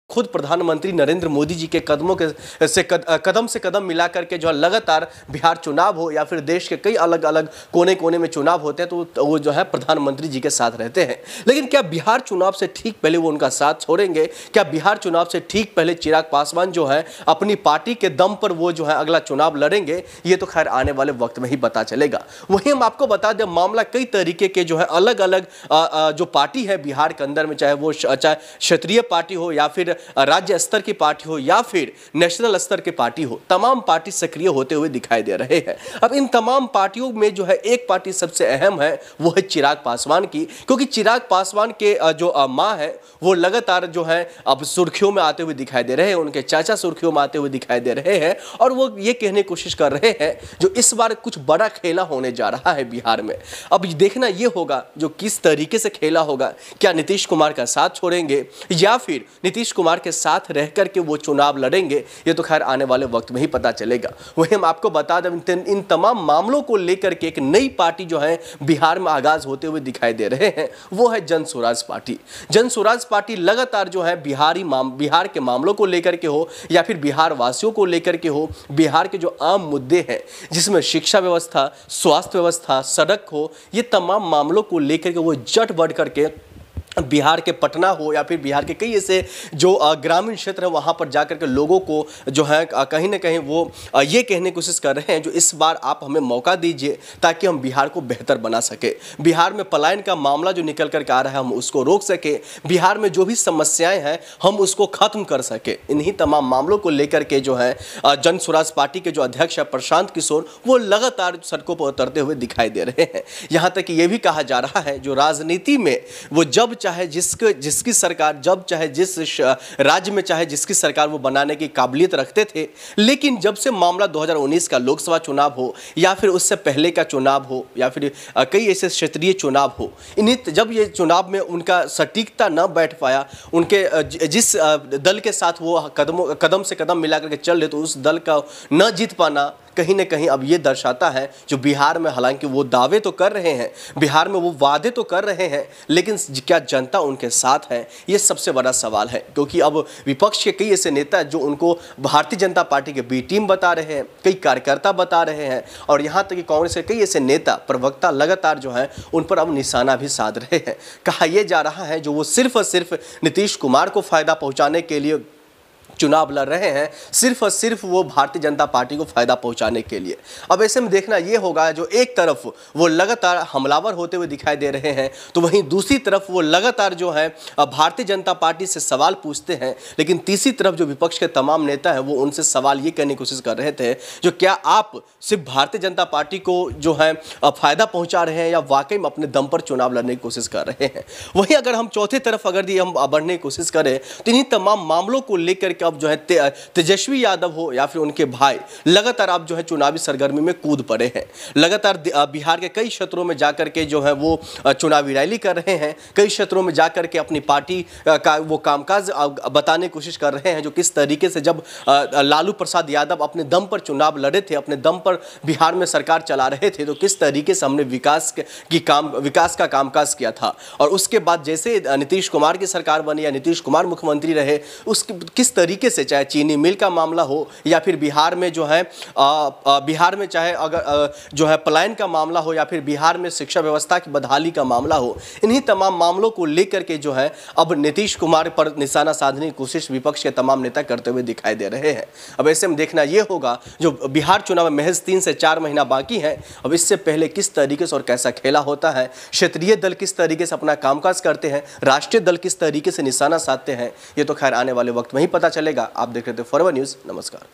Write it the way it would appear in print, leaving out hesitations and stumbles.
खुद प्रधानमंत्री नरेंद्र मोदी जी के कदम से कदम मिला करके जो है लगातार बिहार चुनाव हो या फिर देश के कई अलग अलग कोने कोने में चुनाव होते हैं तो वो जो है प्रधानमंत्री जी के साथ रहते हैं। लेकिन क्या बिहार चुनाव से ठीक पहले वो उनका साथ छोड़ेंगे? क्या बिहार चुनाव से ठीक पहले चिराग पासवान जो है अपनी पार्टी के दम पर वो जो है अगला चुनाव लड़ेंगे? ये तो खैर आने वाले वक्त में ही पता चलेगा। वहीं हम आपको बता दें, मामला कई तरीके के जो है अलग अलग जो पार्टी है बिहार के अंदर में, चाहे वो क्षेत्रीय पार्टी हो या फिर राज्य स्तर की पार्टी हो या फिर नेशनल स्तर की पार्टी हो, तमाम पार्टी सक्रिय होते हुए दिखाई दे रहे हैं। अब इन तमाम पार्टियों में जो है एक पार्टी सबसे अहम है, वो है चिराग पासवान की, क्योंकि चिराग पासवान के जो मां है वो लगातार जो है अब सुर्खियों में आते हुए दिखाई दे रहे हैं, उनके चाचा सुर्खियों में आते हुए दिखाई दे रहे हैं और वो ये कहने की कोशिश कर रहे हैं जो इस बार कुछ बड़ा खेला होने जा रहा है बिहार में। अब देखना ये होगा जो किस तरीके से खेला होगा, क्या नीतीश कुमार का साथ छोड़ेंगे या फिर नीतीश कुमार के साथ रह करके वो चुनाव लड़ेंगे? ये तो खैर आने वाले वक्त में ही पता चलेगा। वहीं हम आपको बता दें, इन तमाम मामलों को लेकर के एक नई पार्टी जो है बिहार में आगाज होते हुए दिखाई दे रहे हैं, वो है जन स्वराज पार्टी। जन स्वराज पार्टी लगातार जो है बिहार के मामलों को लेकर के हो या फिर बिहार वासियों को लेकर के हो, बिहार के जो आम मुद्दे हैं जिसमें शिक्षा व्यवस्था, स्वास्थ्य व्यवस्था, सड़क हो, ये तमाम मामलों को लेकर के वो जट बढ़ करके बिहार के पटना हो या फिर बिहार के कई ऐसे जो ग्रामीण क्षेत्र है वहाँ पर जाकर के लोगों को जो है कहीं ना कहीं वो ये कहने की कोशिश कर रहे हैं जो इस बार आप हमें मौका दीजिए ताकि हम बिहार को बेहतर बना सके। बिहार में पलायन का मामला जो निकल करके आ रहा है हम उसको रोक सके, बिहार में जो भी समस्याएं हैं हम उसको खत्म कर सके। इन्हीं तमाम मामलों को लेकर के जो है जन स्वराज पार्टी के जो अध्यक्ष है प्रशांत किशोर, वो लगातार सड़कों पर उतरते हुए दिखाई दे रहे हैं। यहाँ तक कि ये भी कहा जा रहा है जो राजनीति में वो जब चाहे जिसकी सरकार, जब चाहे जिस राज्य में चाहे जिसकी सरकार वो बनाने की काबिलियत रखते थे, लेकिन जब से मामला 2019 का लोकसभा चुनाव हो या फिर उससे पहले का चुनाव हो या फिर कई ऐसे क्षेत्रीय चुनाव हो, इन्हीं जब ये चुनाव में उनका सटीकता न बैठ पाया, उनके जिस दल के साथ वो कदम से कदम मिला करके चल रहे तो उस दल का न जीत पाना कहीं ना कहीं अब ये दर्शाता है जो बिहार में हालांकि वो दावे तो कर रहे हैं, बिहार में वो वादे तो कर रहे हैं, लेकिन क्या जनता उनके साथ है? ये सबसे बड़ा सवाल है। क्योंकि अब विपक्ष के कई ऐसे नेता जो उनको भारतीय जनता पार्टी के बी टीम बता रहे हैं, कई कार्यकर्ता बता रहे हैं और यहाँ तक कि कांग्रेस के कई ऐसे नेता प्रवक्ता लगातार जो है उन पर अब निशाना भी साध रहे हैं। कहा यह जा रहा है जो वो सिर्फ और सिर्फ नीतीश कुमार को फायदा पहुँचाने के लिए चुनाव लड़ रहे हैं, सिर्फ और सिर्फ वो भारतीय जनता पार्टी को फायदा पहुंचाने के लिए। अब ऐसे में देखना ये होगा जो एक तरफ वो लगातार हमलावर होते हुए दिखाई दे रहे हैं तो वहीं दूसरी तरफ वो लगातार जो है भारतीय जनता पार्टी से सवाल पूछते हैं, लेकिन तीसरी तरफ जो विपक्ष के तमाम नेता हैं वो उनसे सवाल ये करने की कोशिश कर रहे थे जो क्या आप सिर्फ भारतीय जनता पार्टी को जो है फायदा पहुंचा रहे हैं या वाकई में अपने दम पर चुनाव लड़ने की कोशिश कर रहे हैं। वहीं अगर हम चौथे तरफ अगर हम बढ़ने की कोशिश करें तो इन्हीं तमाम मामलों को लेकर के अब जो है तेजस्वी यादव हो या फिर उनके भाई लगातार अब जो है चुनावी सरगर्मी में कूद पड़े हैं। लगातार बिहार के कई क्षेत्रों में जाकर के जो है वो चुनावी रैली कर रहे हैं, कई क्षेत्रों में जाकर के अपनी पार्टी का वो कामकाज बताने की कोशिश कर रहे हैं जो किस तरीके से जब लालू प्रसाद यादव अपने दम पर चुनाव लड़े थे, अपने दम पर बिहार में सरकार चला रहे थे तो किस तरीके से हमने विकास का कामकाज किया था। और उसके बाद जैसे नीतीश कुमार की सरकार बनी या नीतीश कुमार मुख्यमंत्री रहे, उसके किस तरीके से चाहे चीनी मिल का मामला हो या फिर बिहार में जो है बिहार में चाहे अगर जो है पलायन का मामला हो या फिर बिहार में शिक्षा व्यवस्था की बदहाली का मामला हो, इन्हीं तमाम मामलों को लेकर के जो है अब नीतीश कुमार पर निशाना साधने की कोशिश विपक्ष के तमाम नेता करते हुए दिखाई दे रहे हैं। अब ऐसे में देखना यह होगा जो बिहार चुनाव में महज 3 से 4 महीना बाकी है, अब इससे पहले किस तरीके से और कैसा खेला होता है, क्षेत्रीय दल किस तरीके से अपना कामकाज करते हैं, राष्ट्रीय दल किस तरीके से निशाना साधते हैं, ये तो खैर आने वाले वक्त में ही पता चलेगा। आप देख रहे थे फॉरवर्ड न्यूज़। नमस्कार।